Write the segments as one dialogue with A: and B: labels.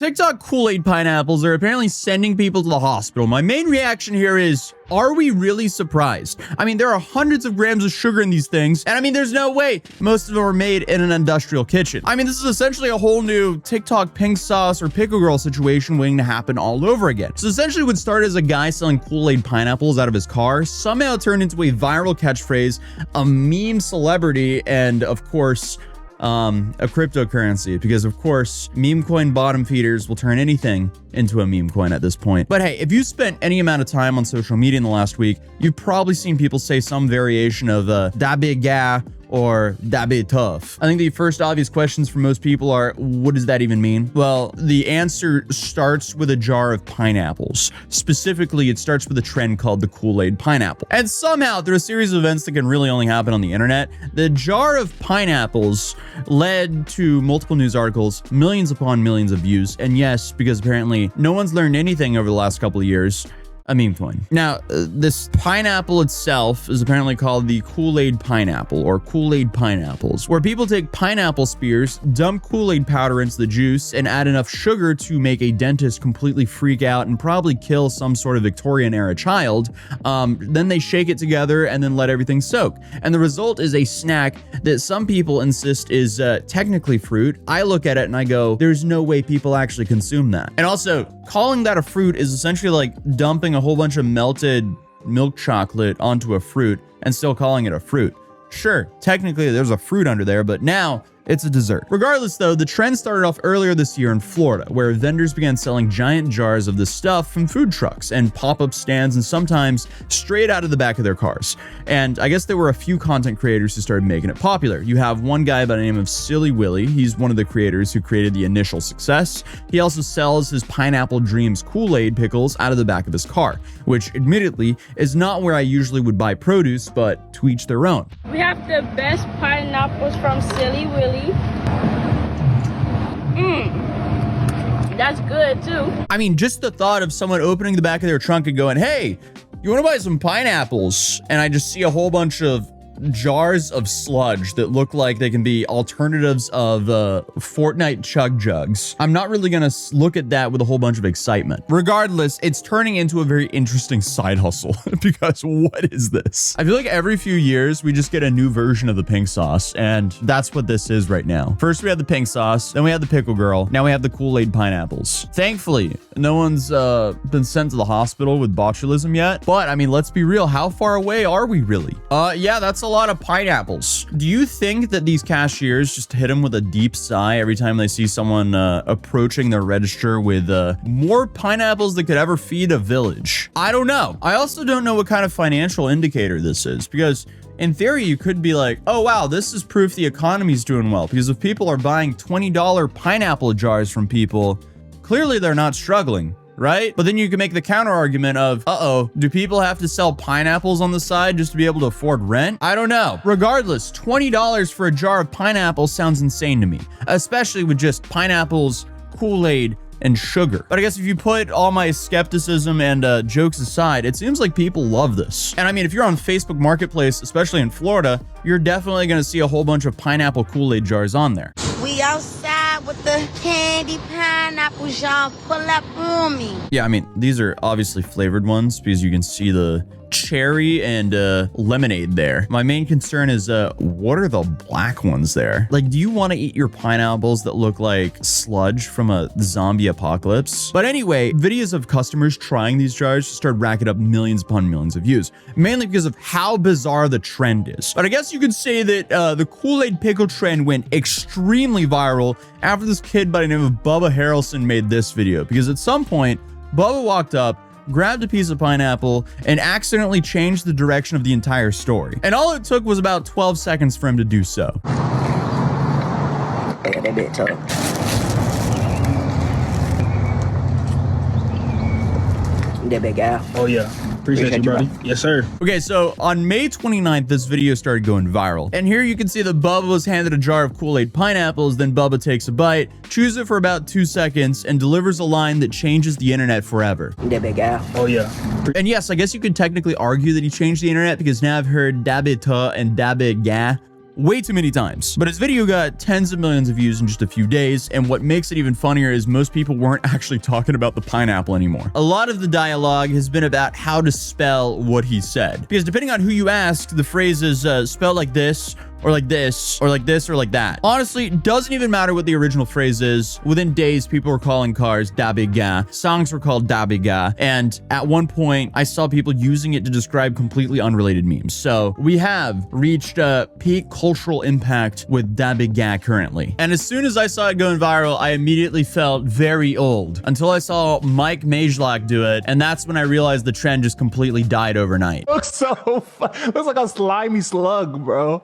A: TikTok Kool-Aid pineapples are apparently sending people to the hospital. My main reaction here is, are we really surprised? I mean, there are hundreds of grams of sugar in these things, and I mean, there's no way most of them are made in an industrial kitchen. I mean, this is essentially a whole new TikTok pink sauce or pickle girl situation waiting to happen all over again. So essentially what started as a guy selling Kool-Aid pineapples out of his car somehow turned into a viral catchphrase, a meme celebrity, and of course, a cryptocurrency, because of course meme coin bottom feeders will turn anything into a meme coin at this point. But hey, if you spent any amount of time on social media in the last week, you've probably seen people say some variation of that big guy or that bit tough. I think the first obvious questions for most people are, what does that even mean? Well, the answer starts with a jar of pineapples. Specifically, it starts with a trend called the Kool-Aid pineapple. And somehow, through a series of events that can really only happen on the internet, the jar of pineapples led to multiple news articles, millions upon millions of views, and yes, because apparently no one's learned anything over the last couple of years, a meme coin. Now, this pineapple itself is apparently called the Kool-Aid pineapple or Kool-Aid pineapples, where people take pineapple spears, dump Kool-Aid powder into the juice, and add enough sugar to make a dentist completely freak out and probably kill some sort of Victorian era child. Then they shake it together and then let everything soak. And the result is a snack that some people insist is technically fruit. I look at it and I go, there's no way people actually consume that. And also, calling that a fruit is essentially like dumping a whole bunch of melted milk chocolate onto a fruit and still calling it a fruit. Sure, technically there's a fruit under there, but now it's a dessert. Regardless though, the trend started off earlier this year in Florida, where vendors began selling giant jars of this stuff from food trucks and pop-up stands, and sometimes straight out of the back of their cars. And I guess there were a few content creators who started making it popular. You have one guy by the name of Silly Willy. He's one of the creators who created the initial success. He also sells his Pineapple Dreams Kool-Aid pickles out of the back of his car, which admittedly is not where I usually would buy produce, but to each their own.
B: We have the best pineapples from Silly Willy. That's good too.
A: I mean, just the thought of someone opening the back of their trunk and going, hey, you want to buy some pineapples? And I just see a whole bunch of jars of sludge that look like they can be alternatives of Fortnite chug jugs. I'm not really gonna look at that with a whole bunch of excitement. Regardless, it's turning into a very interesting side hustle because what is this? I feel like every few years we just get a new version of the pink sauce, and that's what this is right now. First we had the pink sauce, then we had the pickle girl, now we have the Kool-Aid pineapples. Thankfully, no one's been sent to the hospital with botulism yet, but I mean, let's be real, how far away are we really? Yeah, that's a lot of pineapples. Do you think that these cashiers just hit them with a deep sigh every time they see someone approaching their register with more pineapples than could ever feed a village? I don't know. I also don't know what kind of financial indicator this is, because in theory, you could be like, oh wow, this is proof the economy's doing well, because if people are buying $20 pineapple jars from people, clearly they're not struggling, right? But then you can make the counter argument of, do people have to sell pineapples on the side just to be able to afford rent? I don't know. Regardless, $20 for a jar of pineapples sounds insane to me, especially with just pineapples, Kool-Aid, and sugar. But I guess if you put all my skepticism and jokes aside, it seems like people love this. And I mean, if you're on Facebook Marketplace, especially in Florida, you're definitely gonna see a whole bunch of pineapple Kool-Aid jars on there.
C: We outside with the candy pineapples, y'all. Pull up on me.
A: Yeah, I mean, these are obviously flavored ones because you can see the cherry and lemonade there. My main concern is what are the black ones there? Like, do you want to eat your pineapples that look like sludge from a zombie apocalypse? But anyway, videos of customers trying these jars started racking up millions upon millions of views, mainly because of how bizarre the trend is. But I guess you could say that the Kool-Aid pickle trend went extremely viral after this kid by the name of Bubba Harelson made this video, because at some point Bubba walked up, grabbed a piece of pineapple, and accidentally changed the direction of the entire story. And all it took was about 12 seconds for him to do so.
D: Yeah, that bit tough. That big guy.
E: Oh yeah. Appreciate you, buddy. Yes, sir.
A: Okay, so on May 29th, this video started going viral. And here you can see that Bubba was handed a jar of Kool-Aid pineapples, then Bubba takes a bite, chews it for about 2 seconds, and delivers a line that changes the internet forever.
D: That big guy.
E: Oh yeah.
A: And yes, I guess you could technically argue that he changed the internet, because now I've heard da bit ta and da bit ga way too many times. But his video got tens of millions of views in just a few days, and what makes it even funnier is most people weren't actually talking about the pineapple anymore. A lot of the dialogue has been about how to spell what he said, because depending on who you ask, the phrase is spelled like this, or like this, or like this, or like that. Honestly, it doesn't even matter what the original phrase is. Within days, people were calling cars da biga, songs were called da biga, and at one point, I saw people using it to describe completely unrelated memes. So we have reached a peak cultural impact with da biga currently. And as soon as I saw it going viral, I immediately felt very old, until I saw Mike Majlak do it, and that's when I realized the trend just completely died overnight.
F: Looks so fun. Looks like a slimy slug, bro.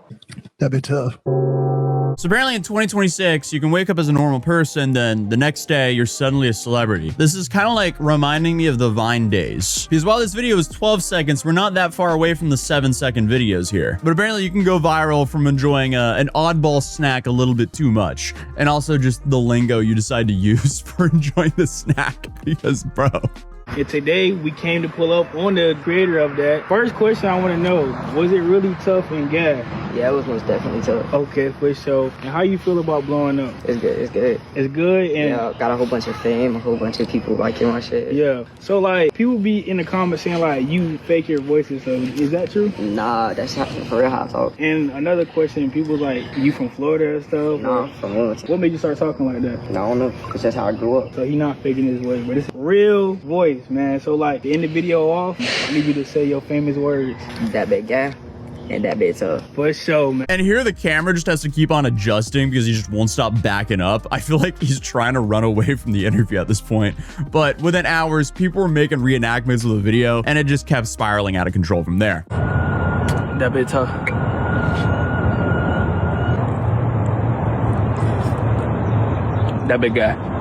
G: That'd be tough.
A: So apparently in 2026, you can wake up as a normal person, then the next day you're suddenly a celebrity. This is kind of like reminding me of the Vine days. Because while this video is 12 seconds, we're not that far away from the 7-second videos here. But apparently you can go viral from enjoying an oddball snack a little bit too much. And also just the lingo you decide to use for enjoying the snack. Because bro.
E: And today we came to pull up on the creator of that. First question I want to know, was it really tough and gas?
D: Yeah, it was most definitely tough.
E: Okay, for sure. And how you feel about blowing up?
D: It's good. It's good.
E: It's good. And
D: Yeah, got a whole bunch of fame, a whole bunch of people liking my shit.
E: yeah. So like people be in the comments saying like you fake your voice and stuff. Is that true?
D: Nah, that's not for real how I talk.
E: And another question, people like you from Florida and stuff.
D: Nah, from Wilmington.
E: What made you start talking like that?
D: No, I don't know, because that's how I grew up.
E: So he not faking his voice, but it's real voice, man. So like to end the video off, I need you to say your famous words.
D: That big guy and that bit tough.
E: For sure, man.
A: And here the camera just has to keep on adjusting because he just won't stop backing up. I feel like he's trying to run away from the interview at this point. But within hours, people were making reenactments of the video, and it just kept spiraling out of control from there.
E: That bit tough. That big guy.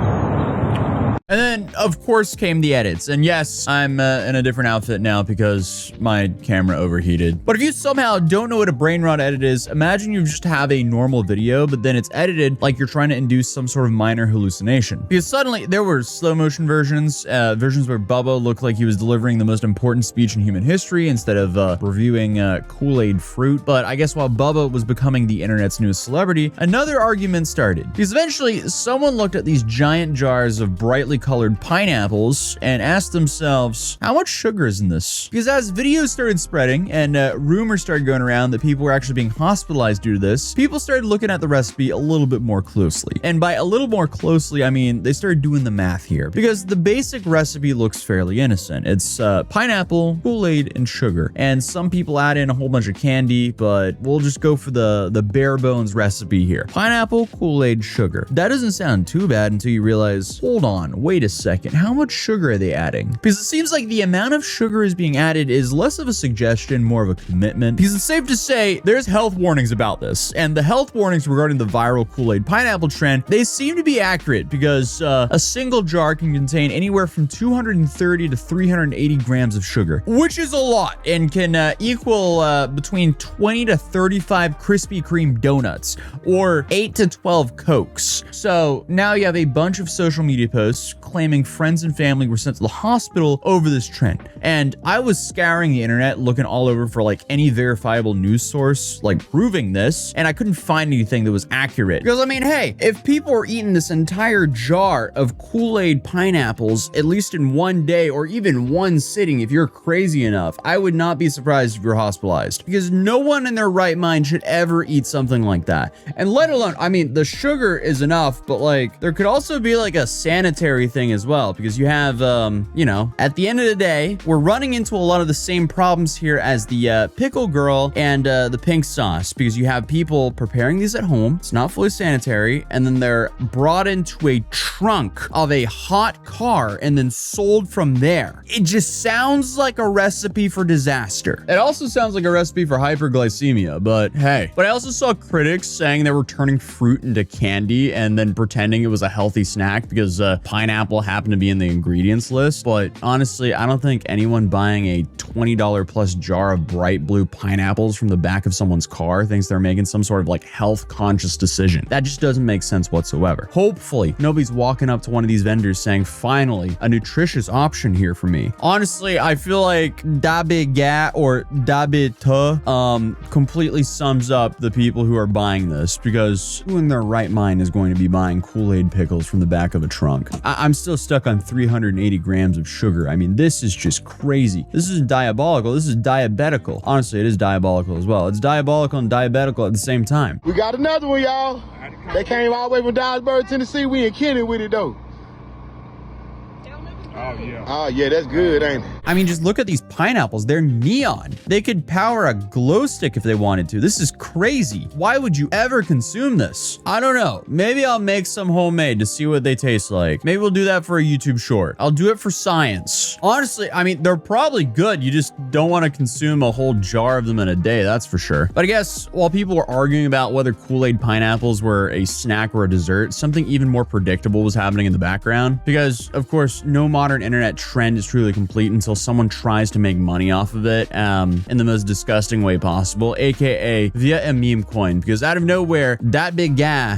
A: And then, of course, came the edits. And yes, I'm in a different outfit now because my camera overheated. But if you somehow don't know what a brain rot edit is, imagine you just have a normal video, but then it's edited like you're trying to induce some sort of minor hallucination. Because suddenly, there were slow motion versions, versions where Bubba looked like he was delivering the most important speech in human history instead of reviewing Kool-Aid fruit. But I guess while Bubba was becoming the internet's newest celebrity, another argument started. Because eventually, someone looked at these giant jars of brightly colored pineapples and asked themselves, how much sugar is in this? Because as videos started spreading and rumors started going around that people were actually being hospitalized due to this, people started looking at the recipe a little bit more closely. And by a little more closely, I mean they started doing the math here. Because the basic recipe looks fairly innocent. It's pineapple, Kool-Aid, and sugar. And some people add in a whole bunch of candy, but we'll just go for the bare bones recipe here. Pineapple, Kool-Aid, sugar. That doesn't sound too bad until you realize, hold on, wait a second, how much sugar are they adding? Because it seems like the amount of sugar is being added is less of a suggestion, more of a commitment. Because it's safe to say there's health warnings about this, and the health warnings regarding the viral Kool-Aid pineapple trend, they seem to be accurate because a single jar can contain anywhere from 230 to 380 grams of sugar, which is a lot and can equal between 20 to 35 Krispy Kreme donuts or 8 to 12 Cokes. So now you have a bunch of social media posts claiming friends and family were sent to the hospital over this trend. And I was scouring the internet looking all over for like any verifiable news source like proving this, and I couldn't find anything that was accurate. Because I mean, hey, if people are eating this entire jar of Kool-Aid pineapples at least in one day or even one sitting, if you're crazy enough, I would not be surprised if you're hospitalized. Because no one in their right mind should ever eat something like that. And let alone, I mean, the sugar is enough, but like there could also be like a sanitary thing as well, because you have, you know, at the end of the day, we're running into a lot of the same problems here as the pickle girl and the pink sauce, because you have people preparing these at home. It's not fully sanitary, and then they're brought into a trunk of a hot car and then sold from there. It just sounds like a recipe for disaster. It also sounds like a recipe for hyperglycemia, but hey. But I also saw critics saying they were turning fruit into candy and then pretending it was a healthy snack because pineapple pineapple happened to be in the ingredients list, but honestly, I don't think anyone buying a $20 plus jar of bright blue pineapples from the back of someone's car thinks they're making some sort of like health conscious decision. That just doesn't make sense whatsoever. Hopefully, nobody's walking up to one of these vendors saying, finally, a nutritious option here for me. Honestly, I feel like Dabiga or Dabita completely sums up the people who are buying this, because who in their right mind is going to be buying Kool-Aid pickles from the back of a trunk? I'm still stuck on 380 grams of sugar. I mean, this is just crazy. This is diabolical. This is diabetical. Honestly, it is diabolical as well. It's diabolical and diabetical at the same time.
G: We got another one, y'all. They came all the way from Dyersburg, Tennessee. We in Kenny with it, though. Oh, yeah, that's good, ain't it?
A: I mean, just look at these pineapples. They're neon. They could power a glow stick if they wanted to. This is crazy. Why would you ever consume this? I don't know. Maybe I'll make some homemade to see what they taste like. Maybe we'll do that for a YouTube short. I'll do it for science. Honestly, I mean, they're probably good. You just don't want to consume a whole jar of them in a day, that's for sure. But I guess while people were arguing about whether Kool-Aid pineapples were a snack or a dessert, something even more predictable was happening in the background. Because, of course, no modern internet trend is truly complete until someone tries to make money off of it in the most disgusting way possible, aka via a meme coin. Because out of nowhere, that big guy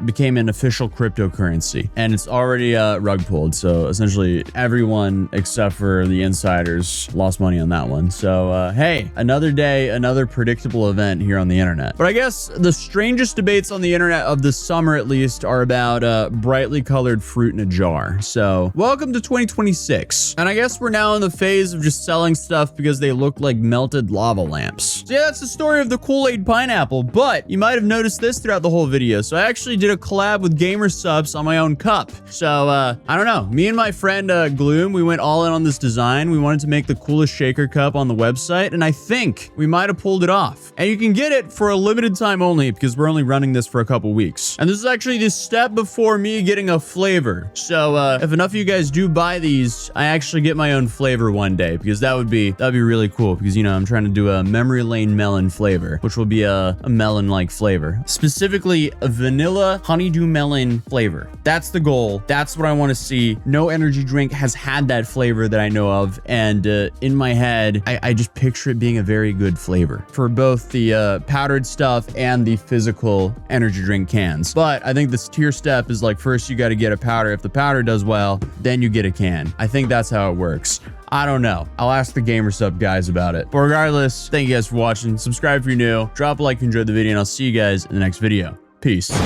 A: became an official cryptocurrency, and it's already rug pulled. So essentially everyone except for the insiders lost money on that one. So hey, another day, another predictable event here on the internet. But I guess the strangest debates on the internet of the summer, at least, are about brightly colored fruit in a jar. So welcome to 2026, and I guess we're now in the phase of just selling stuff because they look like melted lava lamps. So yeah, that's the story of the Kool-Aid pineapple, but you might have noticed this throughout the whole video. So I actually did a collab with Gamer Subs on my own cup. So I don't know, me and my friend Gloom, we went all in on this design. We wanted to make the coolest shaker cup on the website, and I think we might have pulled it off. And you can get it for a limited time only, because we're only running this for a couple weeks. And this is actually the step before me getting a flavor. So if enough of you guys do buy these, I actually get my own flavor one day, because that'd be really cool, because, you know, I'm trying to do a memory lane melon flavor, which will be a melon-like flavor, specifically a vanilla honeydew melon flavor. That's the goal. That's what I want to see. No energy drink has had that flavor that I know of, and in my head, I just picture it being a very good flavor for both the powdered stuff and the physical energy drink cans. But I think this tier step is like, first you got to get a powder. If the powder does well, then you get a can. I think that's how it works. I don't know. I'll ask the Gamer Sub guys about it. But regardless, thank you guys for watching. Subscribe if you're new. Drop a like if you enjoyed the video, and I'll see you guys in the next video. Peace.